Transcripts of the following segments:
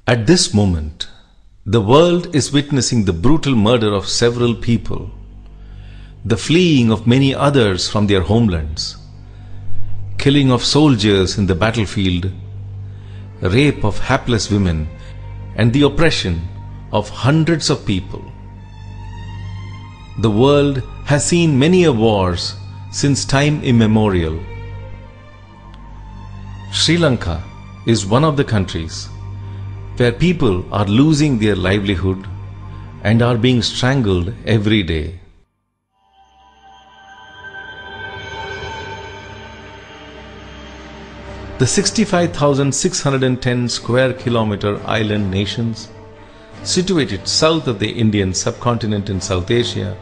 At this moment, the world is witnessing the brutal murder of several people, the fleeing of many others from their homelands, killing of soldiers in the battlefield, rape of hapless women, and the oppression of hundreds of people. The world has seen many wars since time immemorial. Sri Lanka is one of the countries where people are losing their livelihood and are being strangled every day. The 65,610 square kilometer island nations, situated south of the Indian subcontinent in South Asia,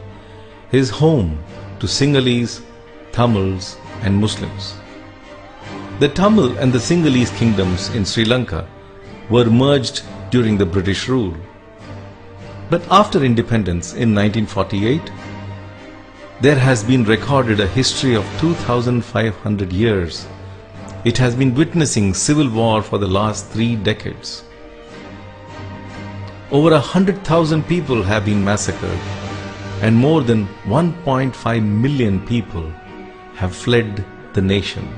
is home to Sinhalese, Tamils and Muslims. The Tamil and the Sinhalese kingdoms in Sri Lanka were merged during the British rule. But after independence in 1948, there has been recorded a history of 2,500 years. It has been witnessing civil war for the last 3 decades. Over 100,000 people have been massacred, and more than 1.5 million people have fled the nation.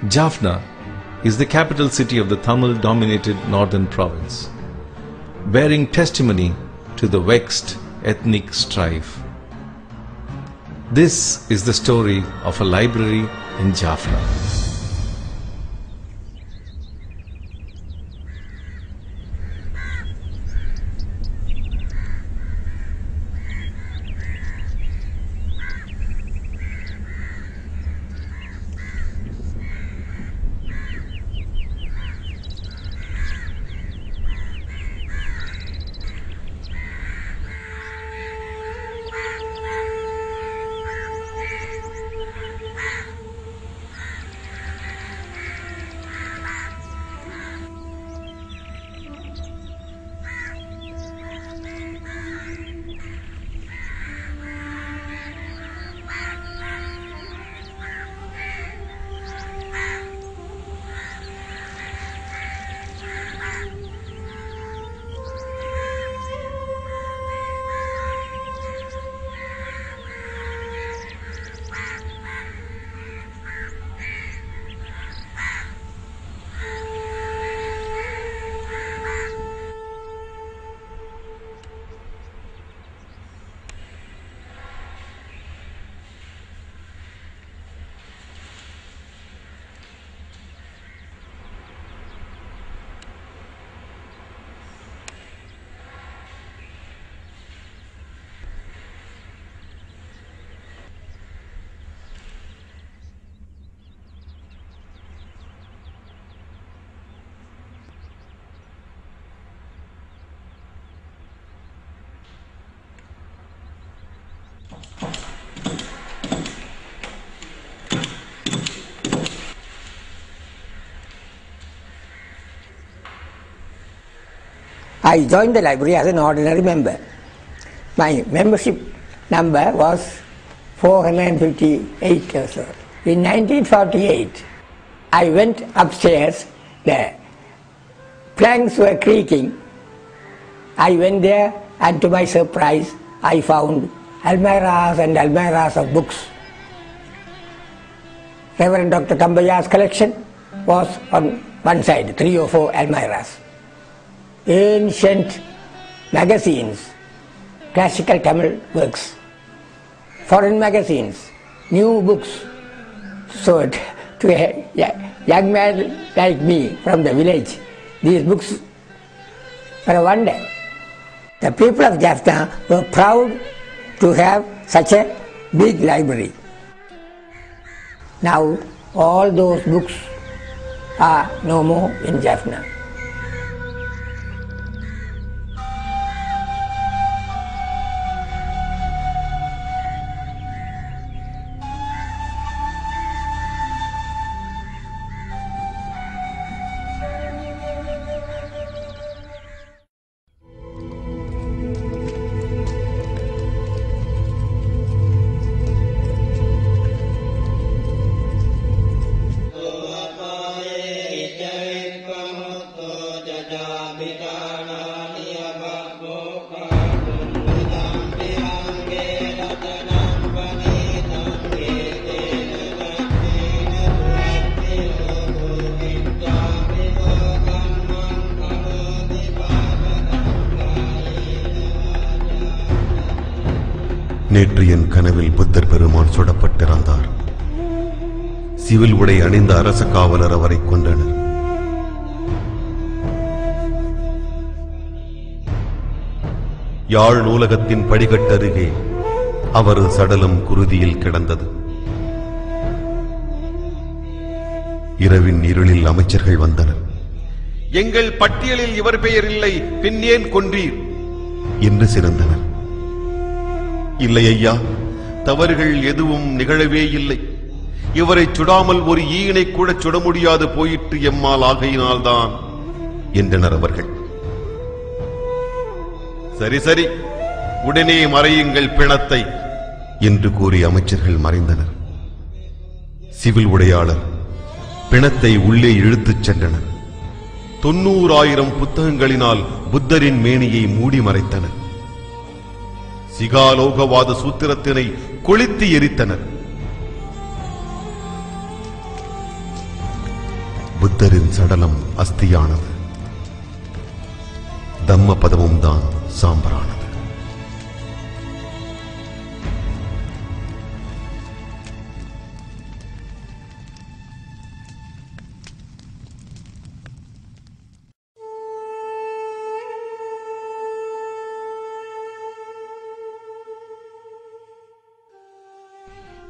Jaffna is the capital city of the Tamil-dominated northern province, bearing testimony to the vexed ethnic strife. This is the story of a library in Jaffna. I joined the library as an ordinary member. My membership number was 458 or so. In 1948, I went upstairs, the planks were creaking. I went there, and to my surprise, I found almirahs and almirahs of books. Reverend Dr. Tambaya's collection was on one side, 3 or 4 almirahs. Ancient magazines, classical Tamil works, foreign magazines, new books. So to a young man like me from the village, these books were a wonder. The people of Jaffna were proud to have such a big library. Now all those books are no more in Jaffna. நேற்று என் கனவில் புத்தர் பெருமான் சுடப்பட்டிருந்தார். Civil உடை அணிந்த அரச காவலர் அவரை கொன்றனர். யாழ் நூலகத்தின் படிக்கட்டருகே அவரது சடலம் குருதியில் கிடந்தது. இரவின் இருளில் அமைச்சர்கள் வந்தனர். எங்கள் பட்டியலில் இவர் பெயர் இல்லை, பின் ஏன் கொன்றீர் என்று சிறந்தனர். இல்லை ஐயா, தவறுகள் எதுவும் நிகழவே இல்லை. இவரை சுடாமல் ஒரு ஈயினை கூட சுட முடியாது போயிற்று எம்மால் ஆகையினால்தான் என்றனர் அவர்கள். சரி சரி, உடனே மறையுங்கள் பிணத்தை என்று கூறி அமைச்சர்கள் மறைந்தனர். சிவில் உடையாளர் பிணத்தை உள்ளே இழுத்துச் சென்றனர். 90,000 புத்தகங்களினால் புத்தரின் மேனியை மூடி மறைத்தனர். சிகாலோகவாத சூத்திரத்தினை கொளுத்தி எரித்தனர். புத்தரின் சடலம் அஸ்தியானது. தம்ம பதமும் தான் சாம்பரானது.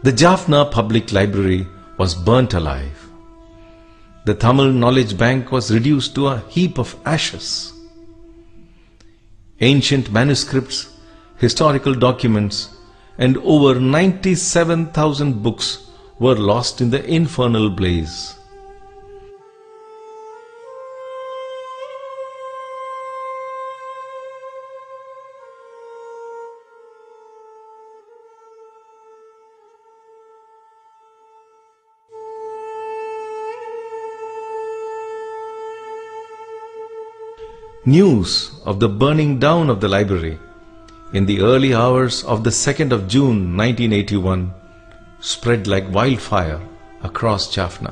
The Jaffna Public Library was burnt alive. The Tamil Knowledge Bank was reduced to a heap of ashes. Ancient manuscripts, historical documents, and over 97,000 books were lost in the infernal blaze. News of the burning down of the library in the early hours of the 2nd of June 1981 spread like wildfire across Jaffna.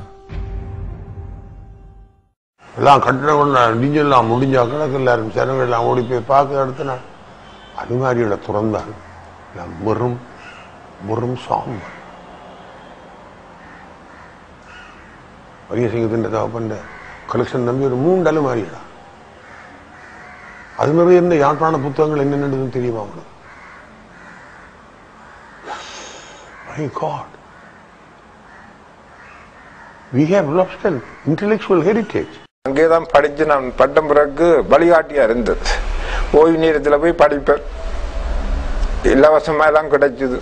எல்லாம் கட்டிடம் டிஞ்செல்லாம் முடிஞ்சா கணக்கு எல்லாரும் ஜனங்கள் எல்லாம் ஓடி போய் பார்க்க எடுத்தனா அனுமாரியோட துறந்தான் வெறும் சாம்பல். வரியசிங்கத்தின் தகப்பன் கலெக்ஷன் நம்பி ஒரு 3 அலுமாரிடா. அது மாதிரி இருந்த யாழ்ப்பாண புத்தகங்கள் என்னென்னு தெரியுமா உங்களுக்கு? My God, we have lost an intellectual heritage. அங்கேதான் படிச்சு நான் பட்டம் பிறகு வழிகாட்டியா இருந்தது. ஓய்வு நேரத்தில் போய் படிப்பேன், இலவசமா எல்லாம் கிடைச்சது.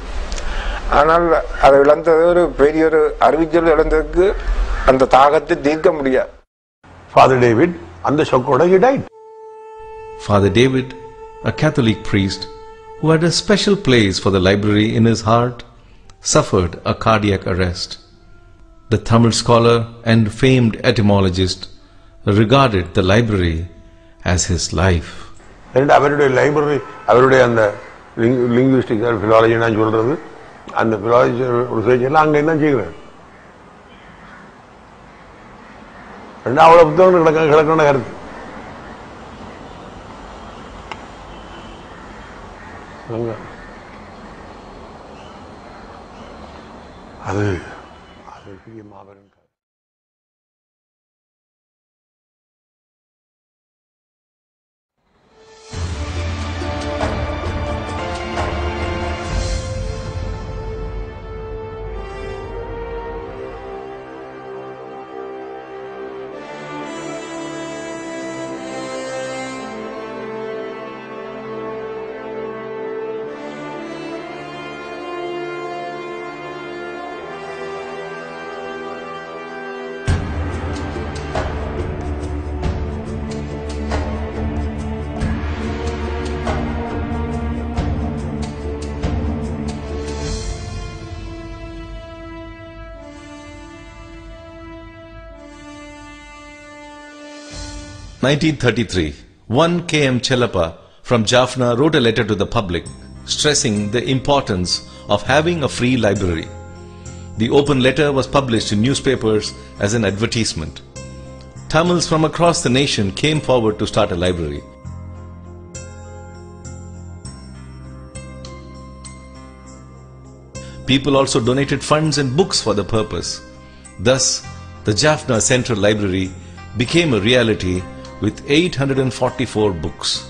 ஆனால் அதை இழந்தது ஒரு பெரிய ஒரு அறிவிச்சல் இழந்ததுக்கு அந்த தாகத்தை தீர்க்க முடியாது. Father David அந்த ஷோக்கோட he died. Father David, a Catholic priest who had a special place for the library in his heart, suffered a cardiac arrest. The Tamil scholar and famed etymologist regarded the library as his life. அவருடைய library, அவருடைய அந்த linguistic ஃபிலாலஜி நான் சொல்றது, அந்த ஃபிலாலஜி research எல்லாம் அங்கே தான் செய்கிறேன். அவ்வளவு புத்தகங்கள் கிடக்கான கருத்து. அது பெரிய மாபெரும். 1933, 1 K.M. Chelappa from Jaffna wrote a letter to the public stressing the importance of having a free library. The open letter was published in newspapers as an advertisement. Tamils from across the nation came forward to start a library. People also donated funds and books for the purpose. Thus, the Jaffna Central Library became a reality with 844 books.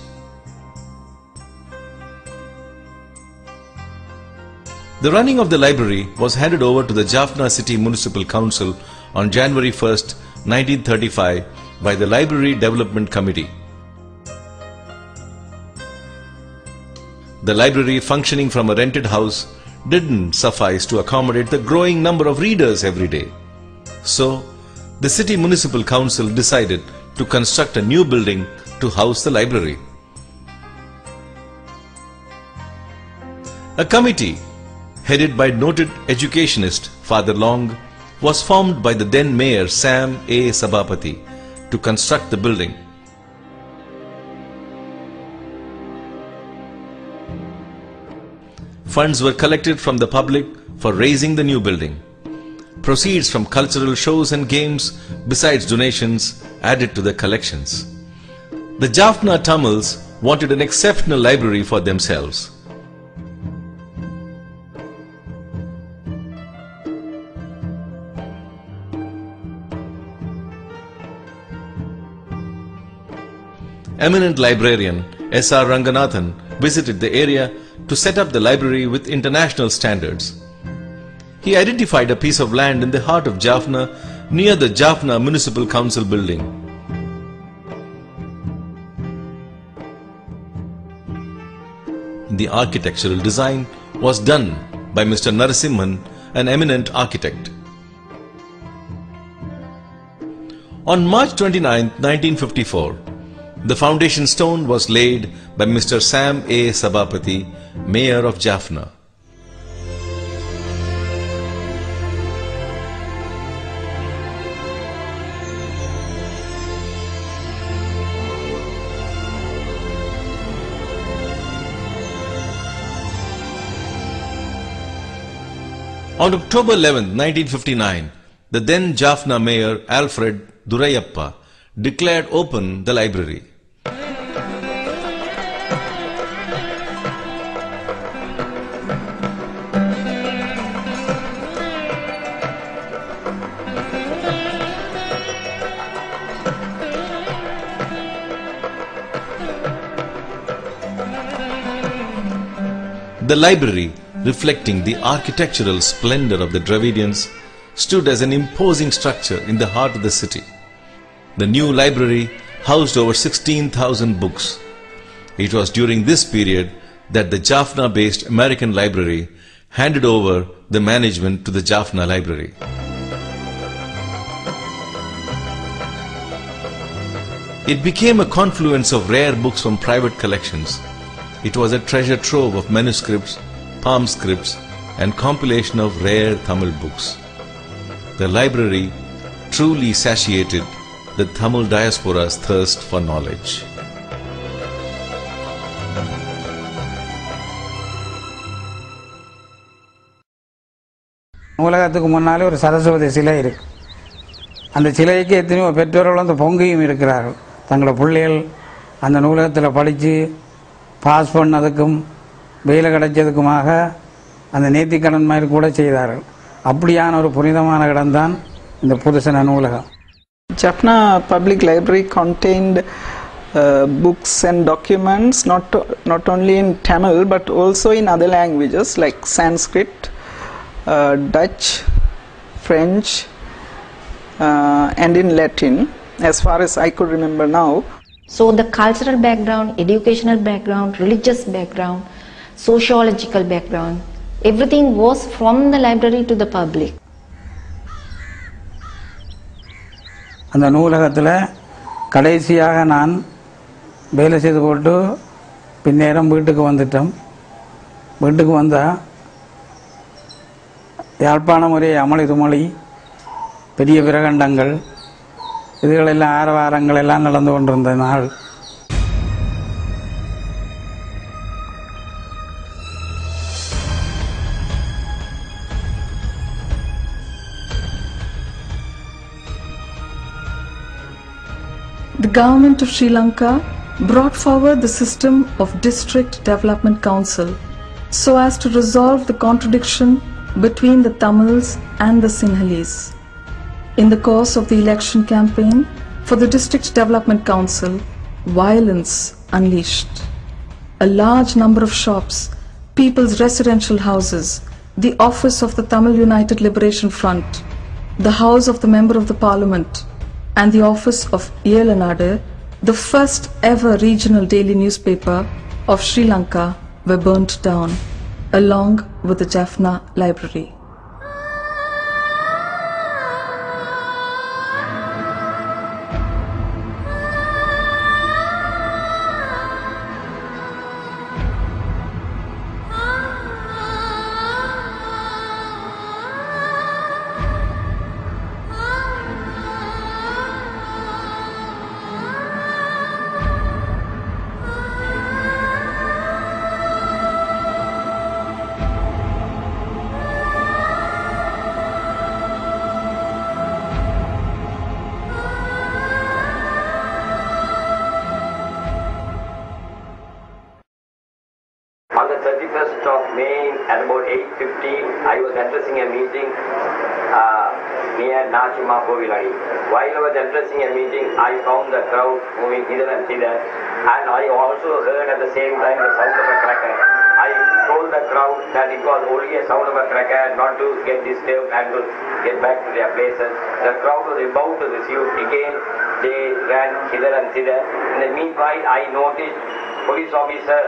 The running of the library was handed over to the Jaffna City Municipal Council on January 1st, 1935 by the Library Development Committee. The library, functioning from a rented house, didn't suffice to accommodate the growing number of readers every day. So, the City Municipal Council decided to construct a new building to house the library. A committee headed by noted educationist Father Long was formed by the then Mayor Sam A. Sabapathy to construct the building. Funds were collected from the public for raising the new building. Proceeds from cultural shows and games, besides donations, added to the collections. The Jaffna Tamils wanted an exceptional library for themselves. Eminent librarian S.R. Ranganathan visited the area to set up the library with international standards. He identified a piece of land in the heart of Jaffna near the Jaffna Municipal Council building. The architectural design was done by Mr. Narasimhan, an eminent architect. On March 29, 1954, the foundation stone was laid by Mr. Sam A. Sabapathy, Mayor of Jaffna. On October 11, 1959, the then Jaffna Mayor Alfred Durayappa declared open the library. The library, reflecting the architectural splendor of the Dravidians, stood as an imposing structure in the heart of the city. The new library housed over 16,000 books. It was during this period that the Jaffna-based American Library handed over the management to the Jaffna Library. It became a confluence of rare books from private collections. It was a treasure trove of manuscripts, palm scripts, and compilation of rare Tamil books. The library truly satiated the Tamil diaspora's thirst for knowledge. நூலகத்துக்கு முன்னாலே ஒரு சரஸ்வதி சிலை இருக்கு. அந்த சிலைக்கு எத்தனையோ பெற்றோர்கள் வந்து பொங்கியும் இருக்கிறார்கள். தங்களோட பிள்ளைகள் அந்த நூலகத்தில் படித்து பாஸ் பண்ணதுக்கும் வேலை கிடைச்சதுக்குமாக அந்த நேர்த்திக்கடன் மாதிரி கூட செய்தார்கள். அப்படியான ஒரு புனிதமான இடம்தான் இந்த புதுசன நூலகம். Jaffna Public Library contained books and documents not only in Tamil but also in other languages like Sanskrit, Dutch, French, and in Latin, as far as I could remember now. So the cultural background, educational background, religious background, sociological background, everything was from the library to the public. அந்த நூலகத்தில் கடைசியாக நான் வேலை செய்து போட்டு பின்னேரம் வீட்டுக்கு வந்துட்டோம். வீட்டுக்கு வந்தால் யாழ்ப்பாண முறை அமளி துமளி, பெரிய பிரகண்டங்கள் இதுகளெல்லாம் ஆரவாரங்கள் எல்லாம் நடந்து கொண்டிருந்த நாள். The government of Sri Lanka brought forward the system of District Development Council so as to resolve the contradiction between the Tamils and the Sinhalese. In the course of the election campaign for the District Development Council, violence unleashed. A large number of shops, people's residential houses, the office of the Tamil United Liberation Front, the house of the Member of the Parliament, and the office of Yelanadu, the first ever regional daily newspaper of Sri Lanka, were burnt down, along with the Jaffna Library. On the 31st of May at about 8:15, I was addressing a meeting near Nachima Koviladi. While I was addressing a meeting, I found the crowd moving hither and thither, and I also heard at the same time the sound of a cracker. I told the crowd that it was only a sound of a cracker, not to get disturbed and to get back to their places. The crowd was about to receive. Again, they ran hither and thither. In the meanwhile, I noticed police officer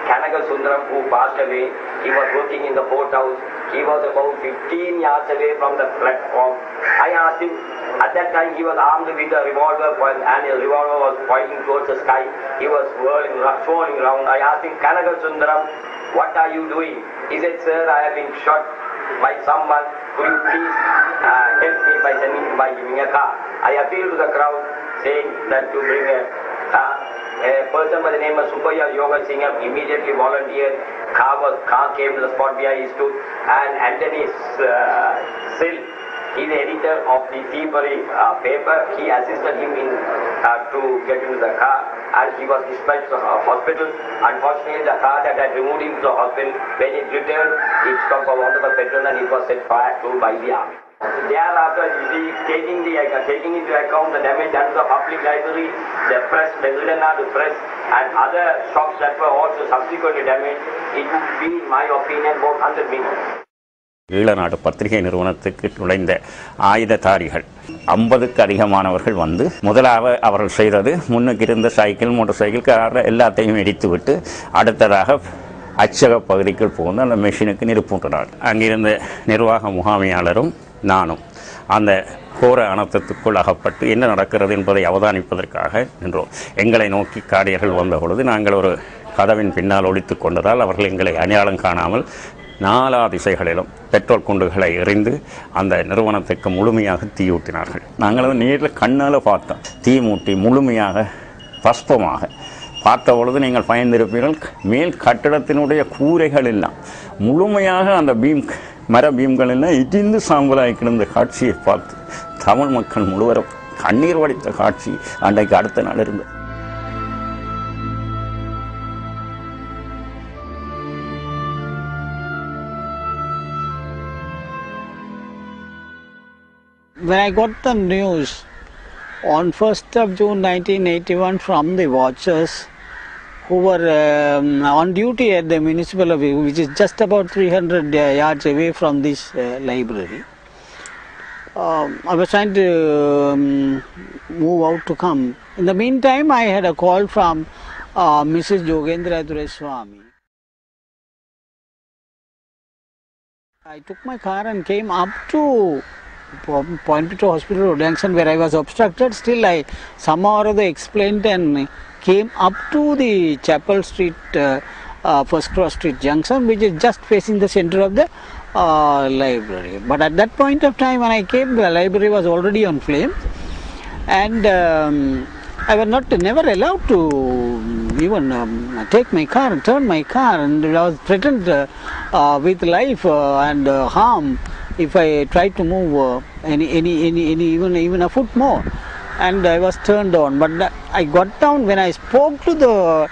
Kanaga Sundaram, who passed away. He was working in the courthouse. He was about 15 yards away from the platform. I asked him, at that time he was armed with a revolver and his revolver was pointing towards the sky. He was swirling around. I asked him, Kanaga Sundaram, what are you doing? He said, sir, I have been shot by someone. Could you please help me by giving a car? I appealed to the crowd saying that to bring a person by the name of Subhaya Yoga Singh immediately volunteered. Car came to the spot where he stood, and Anthony Sill, he's the editor of the Thievery paper. He assisted him in to get into the car, and he was dispatched to the hospital. Unfortunately, the car that had removed him to the hospital, when it returned, it stopped for want of the petrol and it was set fire to by the army. Thereafter, taking into account the damage done to the public library, the press, the Yelanadu press, and other shops that were also subsequently damaged, it would be, in my opinion, about 100 million. Eelanadu பத்திரிகை நிறுவனத்துக்கு நுழைந்த ஆயுததாரிகள் 50க்கு அதிகமானவர்கள் வந்து முதலாக அவர்கள் செய்தது முன்னுக்கு இருந்த சைக்கிள், மோட்டார் சைக்கிள், கார் எல்லாத்தையும் எரித்துவிட்டு அடுத்ததாக அச்சக பகுதிக்குள் புகுந்து அந்த மெஷினுக்கு நெருப்பூட்டினார். அங்கிருந்த நிர்வாக முகாமையாளரும் நானும் அந்த கோர அனர்த்தத்துக்குள் அகப்பட்டு என்ன நடக்கிறது என்பதை அவதானிப்பதற்காக நின்றோம். எங்களை நோக்கி காடியர்கள் வந்த பொழுது நாங்கள் ஒரு கதவின் பின்னால் ஒளித்து கொண்டதால் அவர்கள் எங்களை அடையாளம் காணாமல் நாலா திசைகளிலும் பெட்ரோல் குண்டுகளை எறிந்து அந்த நிறுவனத்துக்கு முழுமையாக தீயூட்டினார்கள். நாங்கள் நேரில் கண்ணால் பார்த்தோம். தீ மூட்டி முழுமையாக பஸ்பமாக பார்த்த பொழுது நீங்கள் பயந்திருப்பீர்கள். மேல் கட்டிடத்தினுடைய கூரைகள் எல்லாம் முழுமையாக அந்த மர பீம்கள் எல்லாம் இடிந்து சாம்பலாகி கிடந்த காட்சியை பார்த்து தமிழ் மக்கள் முழுவதும் கண்ணீர் வடித்த காட்சி அன்றைக்கு அடுத்த நாள் இருந்தது. When I got the news on 1st of June 1981 from the watchers who were on duty at the municipal office, which is just about 300 yards away from this library, I was trying to move out to come. In the meantime, I had a call from Mrs. Jogendra Dureswamy. I took my car and came up to Point to Hospital Junction where I was obstructed. Still I somehow or other explained and came up to the Chapel Street, First Cross Street Junction, which is just facing the center of the library. But at that point of time when I came, the library was already on flame. and I was never allowed to even take my car and turn my car, and I was threatened with life and harm if I tried to move even a foot more, and I was turned on. But I got down when I spoke to the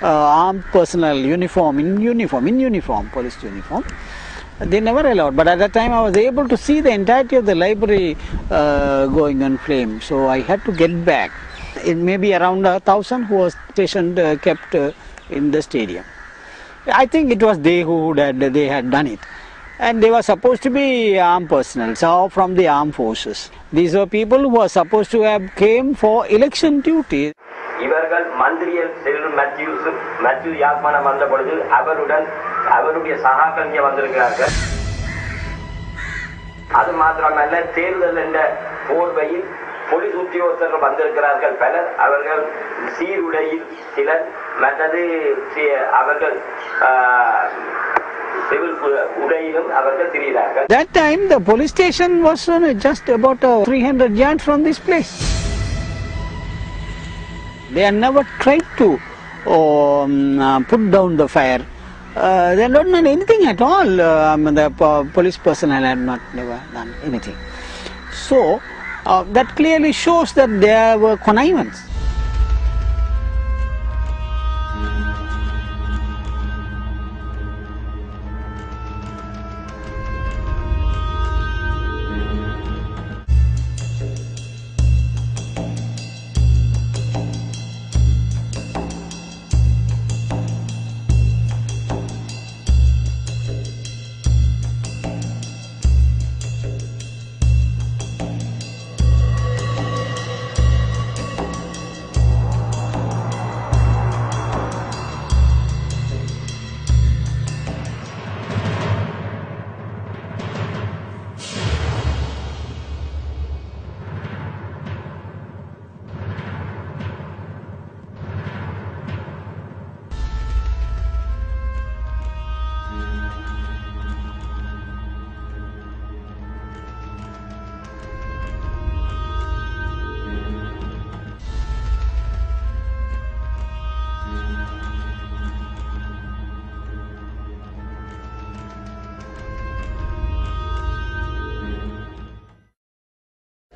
armed personnel in uniform, police uniform. They never allowed, but at that time I was able to see the entirety of the library going on flame, so I had to get back. It may be around 1,000 who was stationed, kept in the stadium. I think it was they had done it, and they were supposed to be armed personnel, so from the armed forces. These were people who were supposed to have came for election duty. இவர்கள் மந்திரியல் செல்லும் Matthew Yazhpanam வந்த பொழுது அவருடைய சகாக்கள் இங்கே வந்திருக்கிறார்கள். அது மாத்திரமல்ல, தேர்தல் என்ற போர்வையில் போலீஸ் உத்தியோகத்தர்கள் வந்திருக்கிறார்கள் பலர். அவர்கள் சீருடையில் சிலர், மற்றது அவர்கள் சிவில் உடையிலும் அவர்கள் திரிகிறார்கள். That time the police station was just about 300 yards from this place. They had never tried to put down the fire. They had not done anything at all. The police personnel had never done anything. So that clearly shows that there were connivance.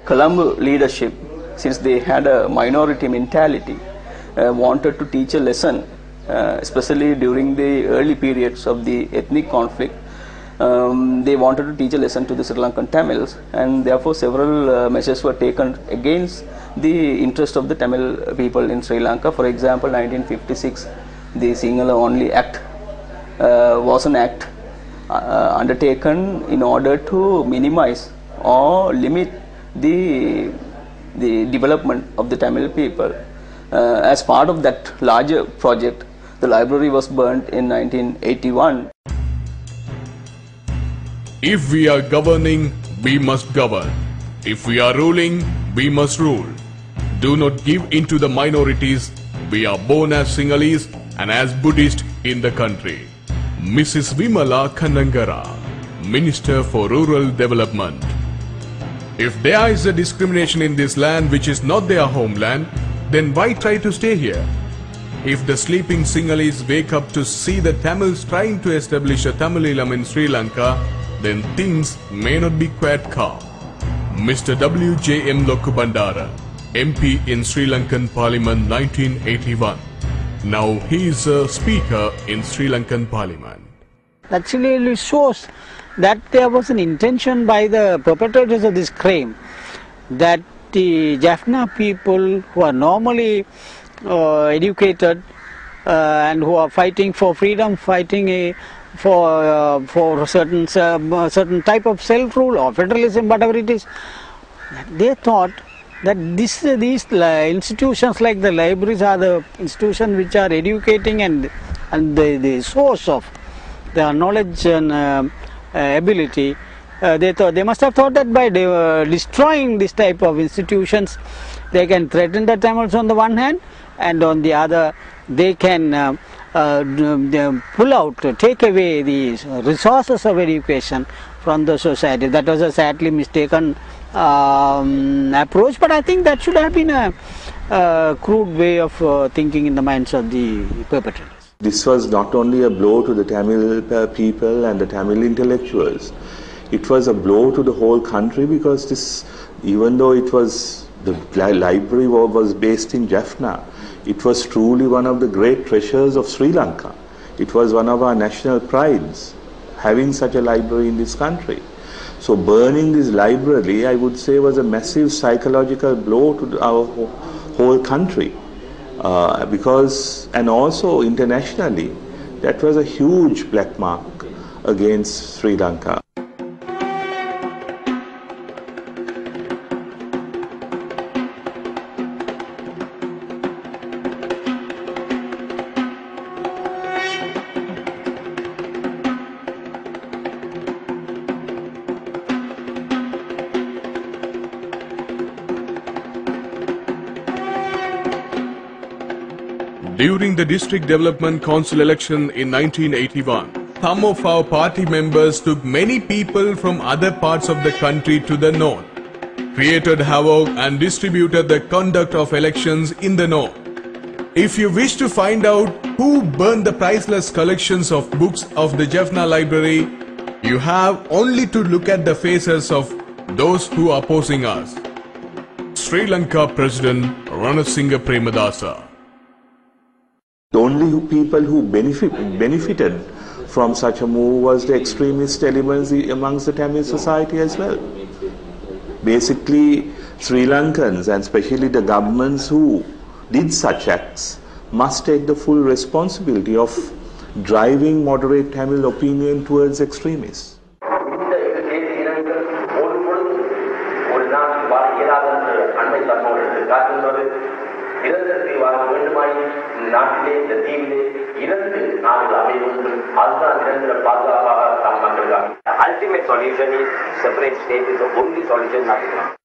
Colombo leadership, since they had a minority mentality, wanted to teach a lesson, especially during the early periods of the ethnic conflict. They wanted to teach a lesson to the Sri Lankan Tamils, and therefore several measures were taken against the interest of the Tamil people in Sri Lanka. For example, 1956, the Sinhala Only Act was an act undertaken in order to minimize or limit the development of the Tamil people. As part of that larger project, the library was burnt in 1981. If we are governing, we must govern. If we are ruling, we must rule. Do not give in to the minorities. We are born as Sinhalese and as Buddhist in the country. Mrs. Vimala Kannangara, Minister for Rural Development. If there is a discrimination in this land which is not their homeland, then why try to stay here? If the sleeping Sinhalese wake up to see the Tamils trying to establish a Tamilam in Sri Lanka, then things may not be quite calm. Mr. W.J.M. Lokubandara, MP in Sri Lankan Parliament 1981. Now he is a speaker in Sri Lankan Parliament. That clearly shows that there was an intention by the perpetrators of this crime that the Jaffna people who are normally educated and who are fighting for freedom, fighting for certain type of self-rule or federalism, whatever it is, they thought that these institutions like the libraries are the institutions which are educating and the source of their knowledge and ability. They must have thought that by destroying this type of institutions, they can threaten the Tamils on the one hand, and on the other they can pull out, take away the resources of education from the society. That was a sadly mistaken approach, but I think that should have been a crude way of thinking in the minds of the perpetrators. This was not only a blow to the Tamil people and the Tamil intellectuals, it was a blow to the whole country, because this, even though it was, the library was based in Jaffna, it was truly one of the great treasures of Sri Lanka. It was one of our national prides, having such a library in this country. So burning this library, I would say, was a massive psychological blow to our whole country. Because, and also internationally, that was a huge black mark against Sri Lanka. During the District Development Council election in 1981, some of our party members took many people from other parts of the country to the north, created havoc and distributed the conduct of elections in the north. If you wish to find out who burned the priceless collections of books of the Jaffna Library, you have only to look at the faces of those who are opposing us. Sri Lanka President Ranasinghe Premadasa. The only people who benefited from such a move was the extremist elements amongst the Tamil society as well. Basically, Sri Lankans, and especially the governments who did such acts, must take the full responsibility of driving moderate Tamil opinion towards extremists. Ultimate solution is separate state is the only solution, nothing else.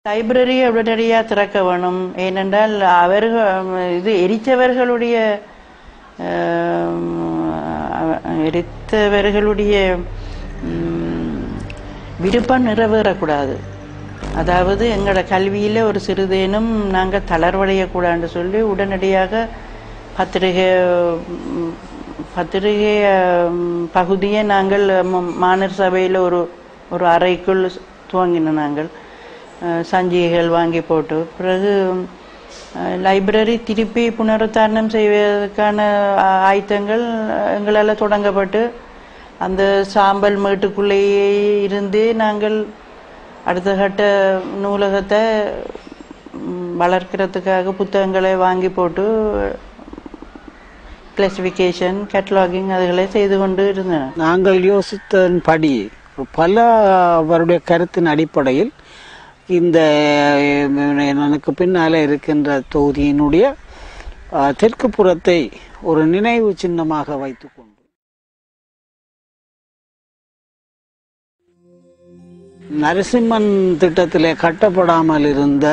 Library உடனடியாக திறக்க வேணும். ஏனென்றால் இது எரித்தவர்களுடைய விருப்பம் நிறைவேறக்கூடாது. அதாவது எங்களோட கல்வியில் ஒரு சிறிதேனும் நாங்கள் தளர்வடையக்கூடாதுன்னு சொல்லி உடனடியாக பத்திரிகை பகுதியை நாங்கள் மாநகர சபையில் ஒரு அறைக்குள் துவங்கினோம். நாங்கள் சஞ்சிகைகள் வாங்கி போட்டு பிறகு லைப்ரரி திருப்பி புனருத்தாரணம் செய்வதற்கான ஆயத்தங்கள் எங்களால் தொடங்கப்பட்டு அந்த சாம்பல் மேட்டுக்குள்ளேயே இருந்து நாங்கள் அடுத்த கட்ட நூலகத்தை வளர்க்கிறதுக்காக புத்தகங்களை வாங்கி போட்டு கிளாசிஃபிகேஷன் கேட்டலாகிங் அதுகளை செய்து கொண்டு இருந்தன. நாங்கள் யோசித்தன்படி பல அவருடைய கருத்தின் அடிப்படையில் இந்த எனக்கு பின்னால இருக்கின்ற தொகுதியினுடைய தெற்கு புறத்தை ஒரு நினைவு சின்னமாக வைத்துக்கொண்டு நரசிம்மன் திட்டத்திலே கட்டப்படாமல் இருந்த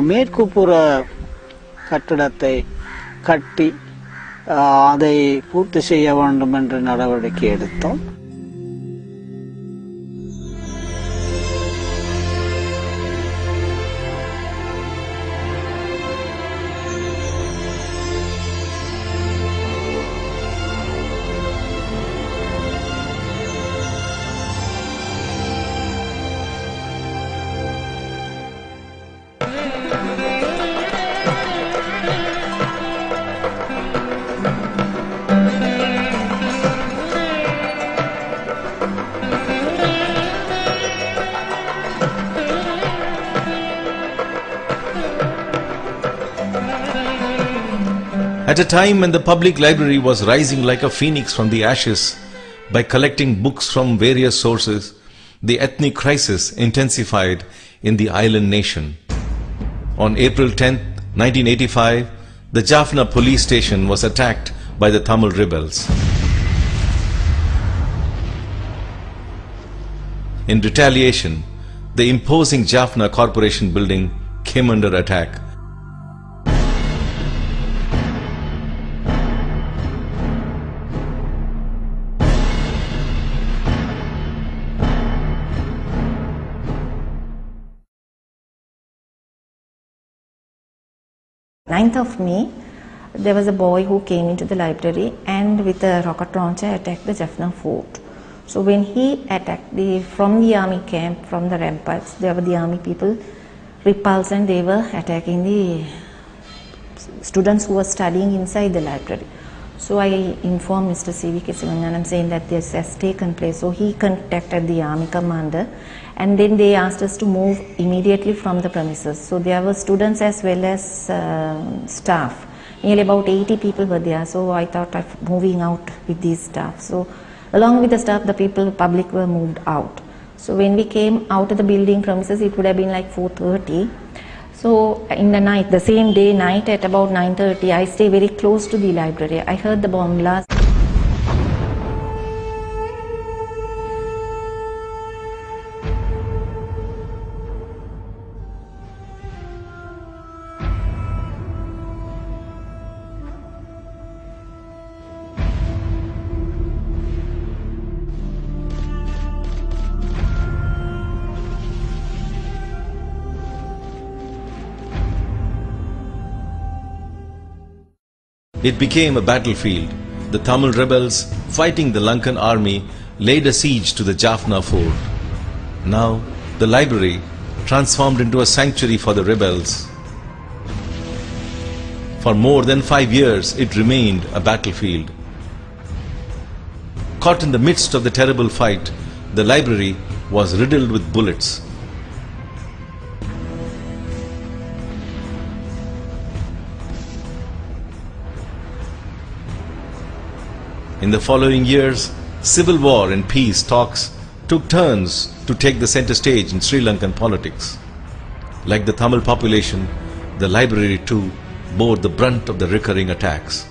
மேற்கு புற கட்டிடத்தை கட்டி அதை பூர்த்தி செய்ய வேண்டும் என்ற நடவடிக்கை எடுத்தோம். At a time when the public library was rising like a phoenix from the ashes by collecting books from various sources, the ethnic crisis intensified in the island nation. On April 10, 1985, the Jaffna police station was attacked by the Tamil rebels. In retaliation, the imposing Jaffna Corporation building came under attack. Of May, there was a boy who came into the library and with a rocket launcher attacked the Jaffna fort. So when he attacked from the army camp, from the ramparts, there were the army people repulsed and they were attacking the students who were studying inside the library. So I informed Mr. C.V.K. Sivanganam saying that this has taken place. So he contacted the army commander and then they asked us to move immediately from the premises. So there were students as well as staff. Nearly about 80 people were there. So I thought of moving out with these staff. So along with the staff, the people, public were moved out. So when we came out of the building premises, it would have been like 4:30. So in the night, the same day night at about 9:30, I stay very close to the library. I heard the bomb blast. It became a battlefield. The Tamil rebels, fighting the Lankan army, laid a siege to the Jaffna fort. Now, the library, transformed into a sanctuary for the rebels. For more than 5 years, it remained a battlefield. Caught in the midst of the terrible fight, the library was riddled with bullets. In the following years, civil war and peace talks took turns to take the center stage in Sri Lankan politics. Like the Tamil population, the library too bore the brunt of the recurring attacks.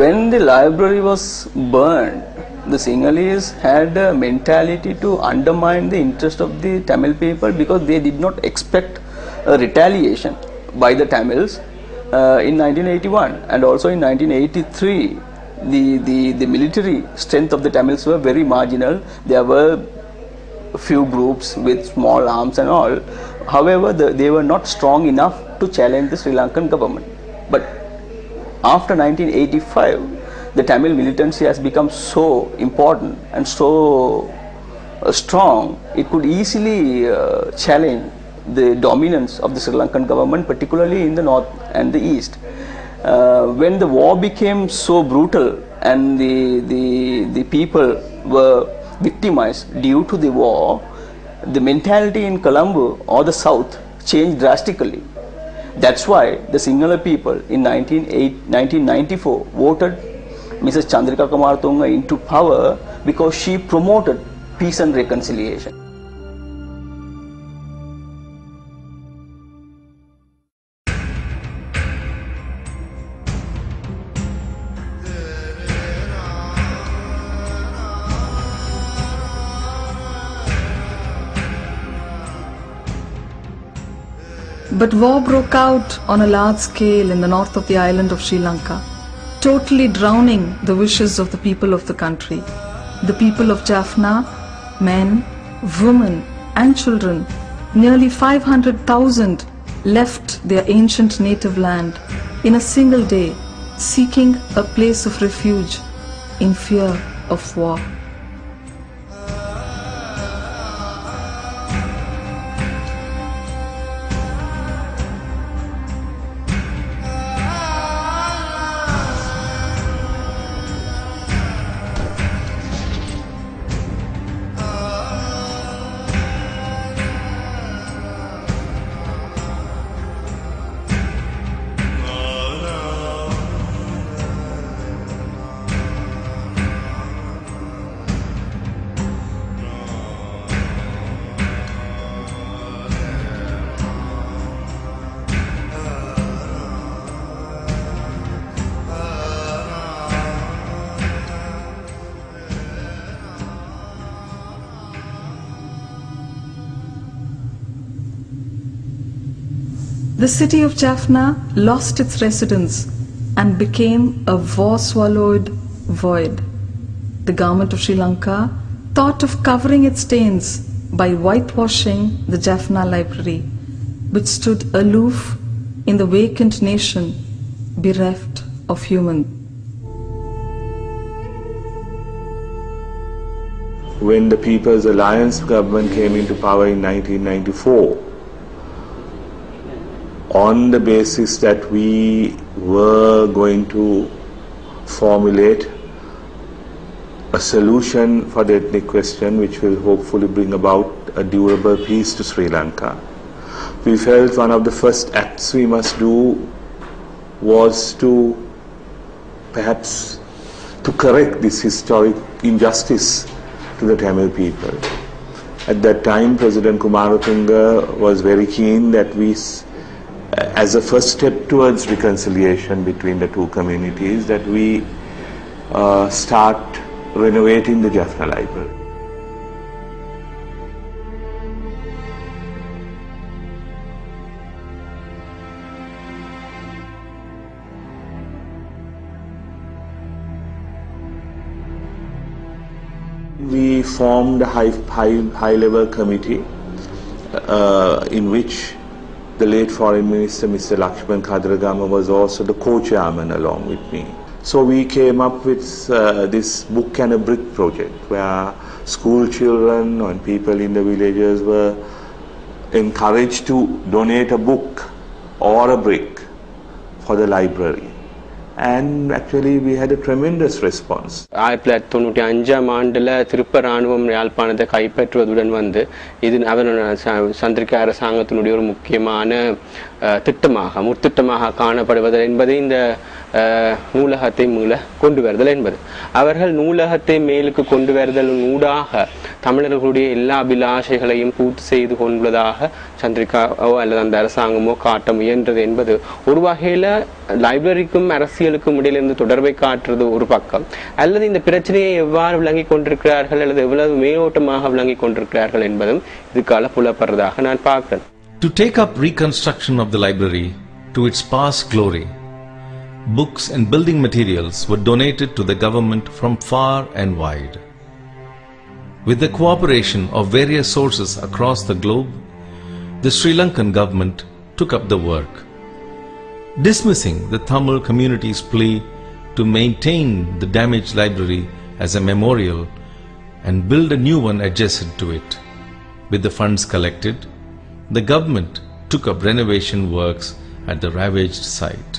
When the library was burned, the Sinhalese had a mentality to undermine the interest of the Tamil people because they did not expect a retaliation by the Tamils in 1981, and also in 1983 the military strength of the Tamils were very marginal. There were few groups with small arms and all. However, they were not strong enough to challenge the Sri Lankan government. But after 1985, the Tamil militancy has become so important and so strong, it could easily challenge the dominance of the Sri Lankan government, particularly in the north and the east. When the war became so brutal and the people were victimized due to the war, the mentality in Colombo or the south changed drastically. That's why the Sinhala people in 1994 voted Mrs. Chandrika Kumaratunga into power because she promoted peace and reconciliation. But war broke out on a large scale in the north of the island of Sri Lanka, totally drowning the wishes of the people of the country. The people of Jaffna, men, women and children, nearly 500,000 left their ancient native land in a single day, seeking a place of refuge in fear of war. The city of Jaffna lost its residents and became a war-swallowed void. The government of Sri Lanka thought of covering its stains by whitewashing the Jaffna Library, which stood aloof in the vacant nation, bereft of human. When the People's Alliance government came into power in 1994, on the basis that we were going to formulate a solution for the ethnic question which will hopefully bring about a durable peace to Sri Lanka, we felt one of the first acts we must do was to perhaps to correct this historic injustice to the Tamil people. At that time, President Kumaratunga was very keen that we, as a first step towards reconciliation between the two communities, that we start renovating the Jaffna Library. We formed a high-level committee in which the late Foreign Minister, Mr. Lakshman Kadragama, was also the co-chairman along with me. So we came up with this book and a brick project where school children and people in the villages were encouraged to donate a book or a brick for the library. And actually we had a tremendous response. 1995 ஆண்டுல திருப்ப ராணுவம் யாழ்ப்பாணத்தை கைப்பற்றுவதுடன் வந்து இது சந்திரிகா அரசாங்கத்தினுடைய ஒரு முக்கியமான திட்டமாக முற்திட்டமாக காணப்படுவது என்பது இந்த நூலகத்தை மேல கொண்டு வருதல் என்பது. அவர்கள் நூலகத்தை மேலுக்கு கொண்டு வருதல் ஊடாக தமிழர்களுடைய எல்லா அபிலாஷைகளையும் பூர்த்தி செய்து கொள்வதாக சந்திரிகாவோ அல்லது அந்த அரசாங்கமோ காட்ட முயன்றது என்பது ஒரு வகையில லைப்ரரிக்கும் அரசியலுக்கும் இடையிலிருந்து தொடர்பை காட்டுறது ஒரு பக்கம், அல்லது இந்த பிரச்சனையை எவ்வாறு விளங்கிக் கொண்டிருக்கிறார்கள் அல்லது எவ்வளவு மேலோட்டமாக விளங்கிக் கொண்டிருக்கிறார்கள் என்பதும் இதுக்கால புலப்படுறதாக நான் பார்க்கிறேன். To take up reconstruction of the library to its past glory, books and building materials were donated to the government from far and wide. With the cooperation of various sources across the globe, the Sri Lankan government took up the work, dismissing the Tamil community's plea to maintain the damaged library as a memorial and build a new one adjacent to it. With the funds collected, the government took up renovation works at the ravaged site.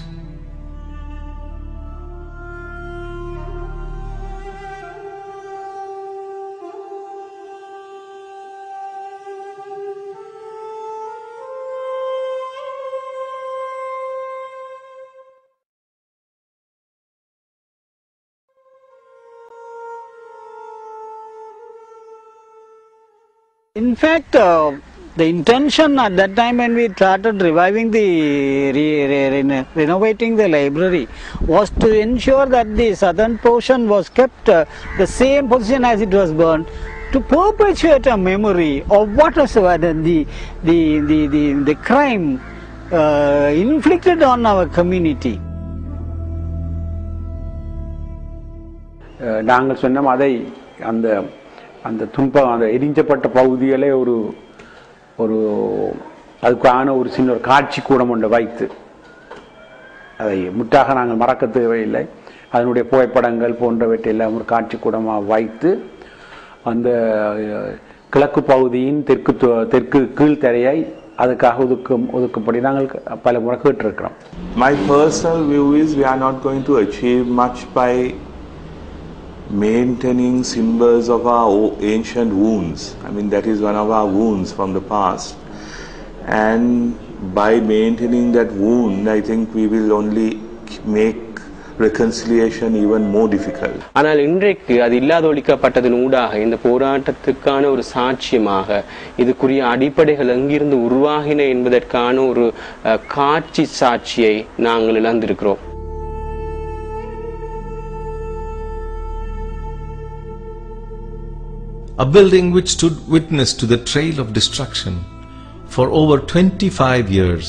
In fact, the intention at that time when we started reviving renovating the library was to ensure that the southern portion was kept the same position as it was burnt, to perpetuate a memory of what was the crime inflicted on our community. நாங்கள் சொன்னோம் அதை அந்த அந்த துன்பம் அந்த எரிஞ்சப்பட்ட பகுதிகளே ஒரு ஒரு அதுக்கான ஒரு சின்ன ஒரு காட்சி கூடம் ஒன்று வைத்து அதை முற்றாக நாங்கள் மறக்க தேவையில்லை. அதனுடைய புகைப்படங்கள் போன்றவற்றையெல்லாம் ஒரு காட்சி கூடமாக வைத்து அந்த கிழக்கு பகுதியின் தெற்கு கீழ்த்தரையை அதுக்காக ஒதுக்கும்படி நாங்கள் பல முறை கேட்டிருக்கிறோம். My personal view is we are not going to achieve much by maintaining symbols of our ancient wounds. I mean, that is one of our wounds from the past, and by maintaining that wound, I think we will only make reconciliation even more difficult. ஆனால் இன்றைக்கு அது இல்லாதொழிக்கப்பட்டதன் ஊடாக இந்த போராட்டத்துக்கான ஒரு சாட்சியமாக இதுக்குரிய அடிப்படைகள் எங்கிருந்து உருவாகின என்பதற்கான ஒரு காட்சி சாட்சியை நாங்கள் இழந்திருக்கிறோம். A building which stood witness to the trail of destruction for over 25 years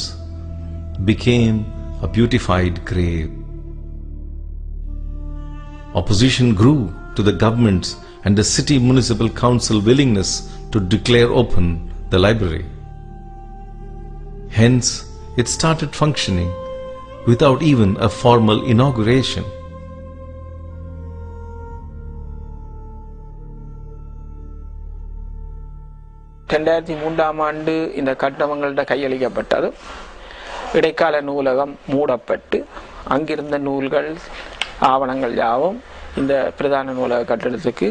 became a beautified grave. Opposition grew to the government's and the city municipal council willingness to declare open the library. Hence, it started functioning without even a formal inauguration. ஆண்டு இந்த கட்டடங்கள்ட்ட கையளிக்கப்பட்டது. இடைக்கால நூலகம் மூடப்பட்டு அங்கிருந்த நூல்கள் ஆவணங்கள் யாவும் இந்த பிரதான நூலக கட்டடத்துக்கு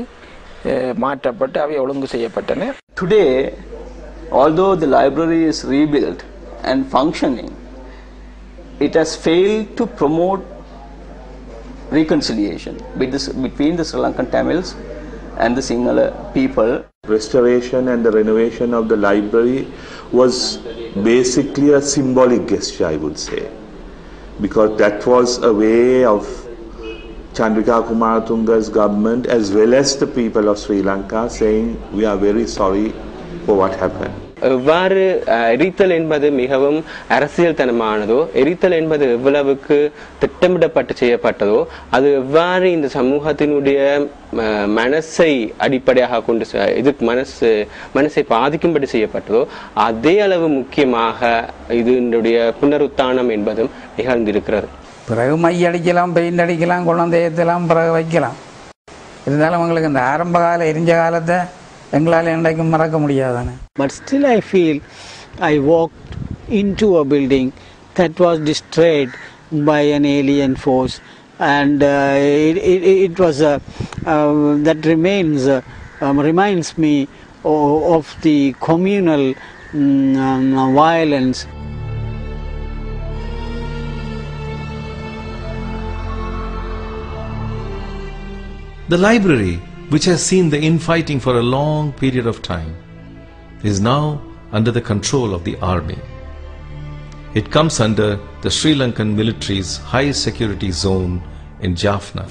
மாற்றப்பட்டு அவை ஒழுங்கு செய்யப்பட்டன. Today, although the library is rebuilt and functioning, it has failed to promote reconciliation between the Sri Lankan Tamils and the Sinhala people. Restoration and the renovation of the library was basically a symbolic gesture, I would say, because that was a way of Chandrika Kumaratunga's government as well as the people of Sri Lanka saying we are very sorry for what happened. எவ்வாறு எரித்தல் என்பது மிகவும் அரசியல் தனமானதோ, எரித்தல் என்பது எவ்வளவுக்கு திட்டமிடப்பட்டு செய்யப்பட்டதோ, அது எவ்வாறு இந்த சமூகத்தினுடைய மனசை அடிப்படையாக கொண்டு இதுக்கு மனசை பாதிக்கும்படி செய்யப்பட்டதோ அதே அளவு முக்கியமாக இதனுடைய புனருத்தானம் என்பதும் நிகழ்ந்திருக்கிறது. பிறகு மை அடிக்கலாம், பெயிண்ட் அடிக்கலாம், குழந்தை ஏற்றலாம், பிறகு வைக்கலாம். இருந்தாலும் அவங்களுக்கு இந்த ஆரம்ப கால எரிஞ்ச காலத்தை எங்களால் என்றைக்கும் மறக்க முடியாதானே. But still I feel I walked into a building that was destroyed by an alien force, and it was that reminds me of the communal violence. The library, which has seen the infighting for a long period of time, is now under the control of the army. It comes under the Sri Lankan military's high security zone in Jaffna.